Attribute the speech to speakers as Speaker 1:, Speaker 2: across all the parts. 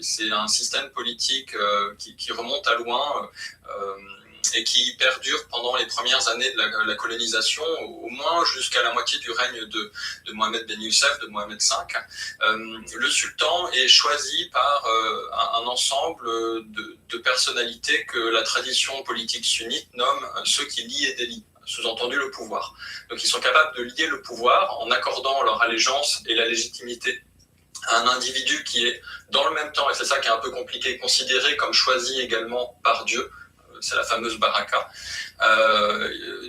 Speaker 1: c'est un système politique qui remonte à loin et qui perdure pendant les premières années de la colonisation, au moins jusqu'à la moitié du règne de Mohamed Ben Youssef, de Mohamed V. Le sultan est choisi par un ensemble de personnalités que la tradition politique sunnite nomme ceux qui lient et délient, sous-entendu le pouvoir. Donc ils sont capables de lier le pouvoir en accordant leur allégeance et la légitimité à un individu qui est dans le même temps, et c'est ça qui est un peu compliqué, considéré comme choisi également par Dieu. C'est la fameuse baraka.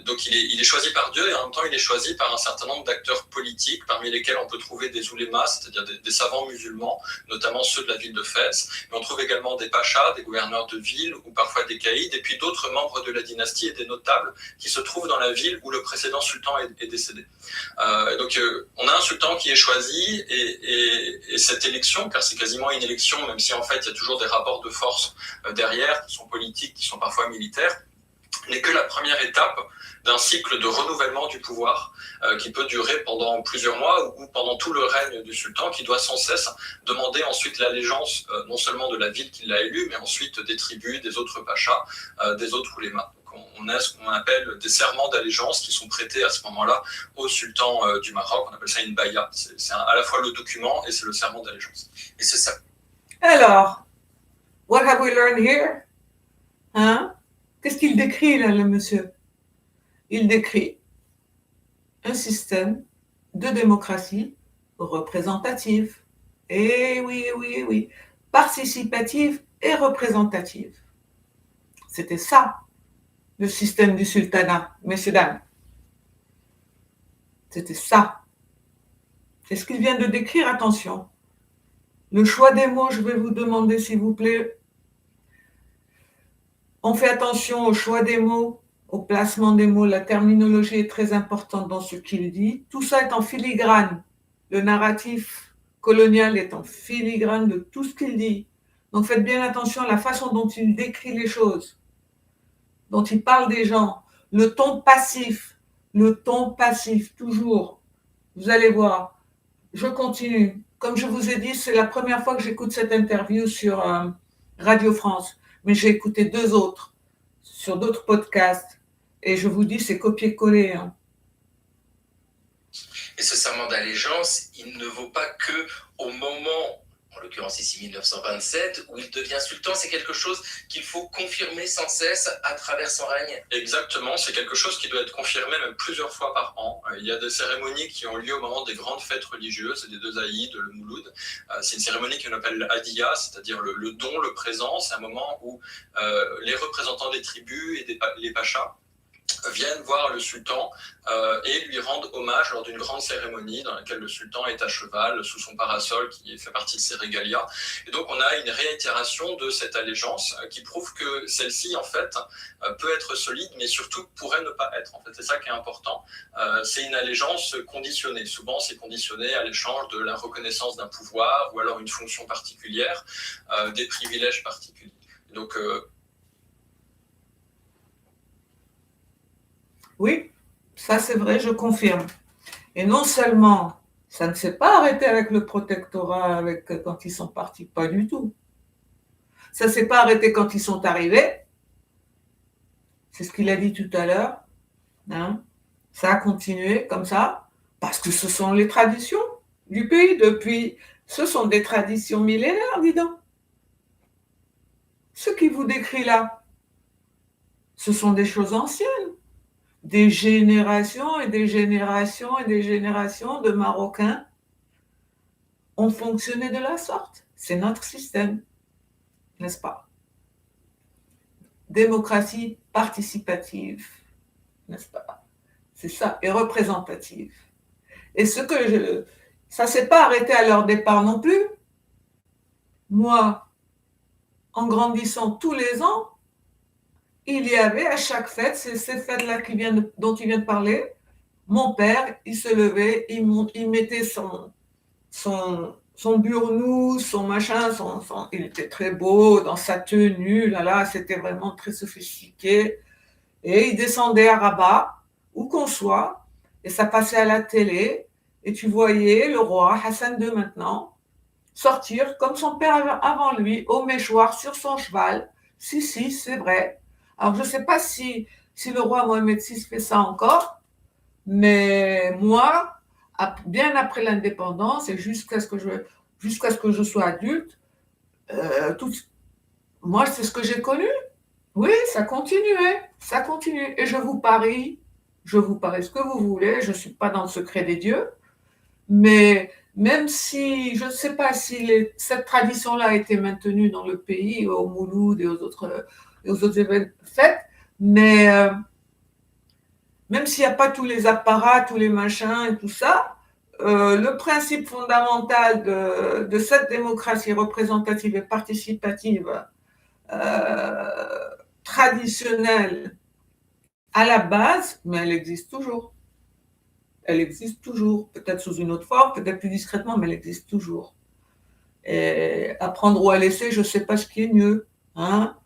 Speaker 1: Donc il est choisi par Dieu et en même temps il est choisi par un certain nombre d'acteurs politiques, parmi lesquels on peut trouver des oulémas, c'est-à-dire des savants musulmans, notamment ceux de la ville de Fès. Mais on trouve également des pachas, des gouverneurs de ville ou parfois des caïds, et puis d'autres membres de la dynastie et des notables qui se trouvent dans la ville où le précédent sultan est décédé. Donc on a un sultan qui est choisi et cette élection, car c'est quasiment une élection, même si en fait il y a toujours des rapports de force derrière, qui sont politiques, qui sont parfois militaires, n'est que la première étape d'un cycle de renouvellement du pouvoir qui peut durer pendant plusieurs mois ou pendant tout le règne du sultan, qui doit sans cesse demander ensuite l'allégeance non seulement de la ville qui l'a élu, mais ensuite des tribus, des autres pachas, des autres oulémas. Donc on a ce qu'on appelle des serments d'allégeance qui sont prêtés à ce moment-là au sultan du Maroc. On appelle ça une baya. C'est à la fois le document et c'est le serment d'allégeance. Et c'est ça.
Speaker 2: Alors, what have we learned here? Hein? Qu'est-ce qu'il décrit là, le monsieur? Il décrit un système de démocratie représentative. Et oui, participative et représentative. C'était ça, le système du sultanat, messieurs, dames. C'était ça. C'est ce qu'il vient de décrire, attention. Le choix des mots, je vais vous demander, s'il vous plaît. On fait attention au choix des mots, au placement des mots. La terminologie est très importante dans ce qu'il dit. Tout ça est en filigrane. Le narratif colonial est en filigrane de tout ce qu'il dit. Donc faites bien attention à la façon dont il décrit les choses, dont il parle des gens. Le ton passif, toujours. Vous allez voir. Je continue. Comme je vous ai dit, c'est la première fois que j'écoute cette interview sur Radio France. Mais j'ai écouté 2 autres sur d'autres podcasts. Et je vous dis, c'est copier-coller. Hein.
Speaker 3: Et ce serment d'allégeance, il ne vaut pas que au moment, en l'occurrence ici 1927, où il devient sultan. C'est quelque chose qu'il faut confirmer sans cesse à travers son règne.
Speaker 1: Exactement, c'est quelque chose qui doit être confirmé même plusieurs fois par an. Il y a des cérémonies qui ont lieu au moment des grandes fêtes religieuses, des 2 Aïd, le Mouloud. C'est une cérémonie qu'on appelle Hadiya, c'est-à-dire le don, le présent. C'est un moment où les représentants des tribus et les pachas viennent voir le sultan et lui rendent hommage lors d'une grande cérémonie dans laquelle le sultan est à cheval sous son parasol qui fait partie de ses régalias. Et donc on a une réitération de cette allégeance qui prouve que celle-ci en fait peut être solide mais surtout pourrait ne pas être. En fait, c'est ça qui est important. C'est une allégeance conditionnée. Souvent c'est conditionné à l'échange de la reconnaissance d'un pouvoir ou alors une fonction particulière, des privilèges particuliers. Donc
Speaker 2: oui, ça c'est vrai, je confirme. Et non seulement, ça ne s'est pas arrêté avec le protectorat quand ils sont partis, pas du tout. Ça ne s'est pas arrêté quand ils sont arrivés. C'est ce qu'il a dit tout à l'heure. Hein. Ça a continué comme ça, parce que ce sont les traditions du pays depuis. Ce sont des traditions millénaires, dis donc. Ce qui vous décrit là, ce sont des choses anciennes. Des générations et des générations et des générations de Marocains ont fonctionné de la sorte. C'est notre système, n'est-ce pas? Démocratie participative, n'est-ce pas? C'est ça, et représentative. Et ça ne s'est pas arrêté à leur départ non plus. Moi, en grandissant tous les ans, il y avait à chaque fête, c'est ces fêtes-là dont il vient de parler, mon père, il se levait, il mettait son burnous, son machin, il était très beau dans sa tenue, là, c'était vraiment très sophistiqué. Et il descendait à Rabat, où qu'on soit, et ça passait à la télé, et tu voyais le roi, Hassan II maintenant, sortir comme son père avant lui, au méchoir, sur son cheval. Si, c'est vrai. Alors, je ne sais pas si le roi Mohamed VI fait ça encore, mais moi, bien après l'indépendance et jusqu'à ce que je sois adulte, tout, moi, c'est ce que j'ai connu. Oui, ça continuait, ça continue. Et je vous parie ce que vous voulez, je ne suis pas dans le secret des dieux, mais même si, je ne sais pas si cette tradition-là a été maintenue dans le pays, au Mouloud et aux autres fêtes, mais même s'il n'y a pas tous les apparats, tous les machins et tout ça, le principe fondamental de cette démocratie représentative et participative traditionnelle à la base, mais elle existe toujours. Elle existe toujours, peut-être sous une autre forme, peut-être plus discrètement, mais elle existe toujours. Et à prendre ou à laisser, je ne sais pas ce qui est mieux. Hein.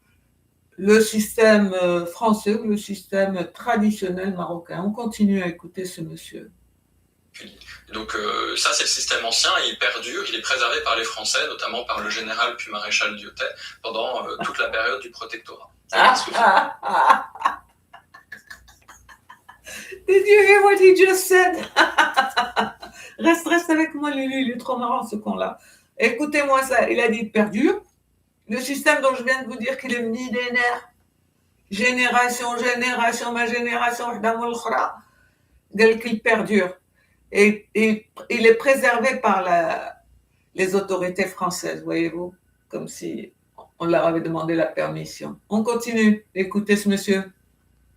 Speaker 2: Le système français ou le système traditionnel marocain. On continue à écouter ce monsieur.
Speaker 1: Donc ça, c'est le système ancien et il perdure, il est préservé par les Français, notamment par le général puis maréchal Diotet, pendant toute la période du protectorat.
Speaker 2: Did you hear what he just said? Reste avec moi, Lulu, il est trop marrant ce con-là. Écoutez-moi ça, il a dit perdure. Le système dont je viens de vous dire qu'il est millénaire, génération, ma génération, qu'il perdure. Et il est préservé par les autorités françaises, voyez-vous, comme si on leur avait demandé la permission. On continue, écoutez ce monsieur.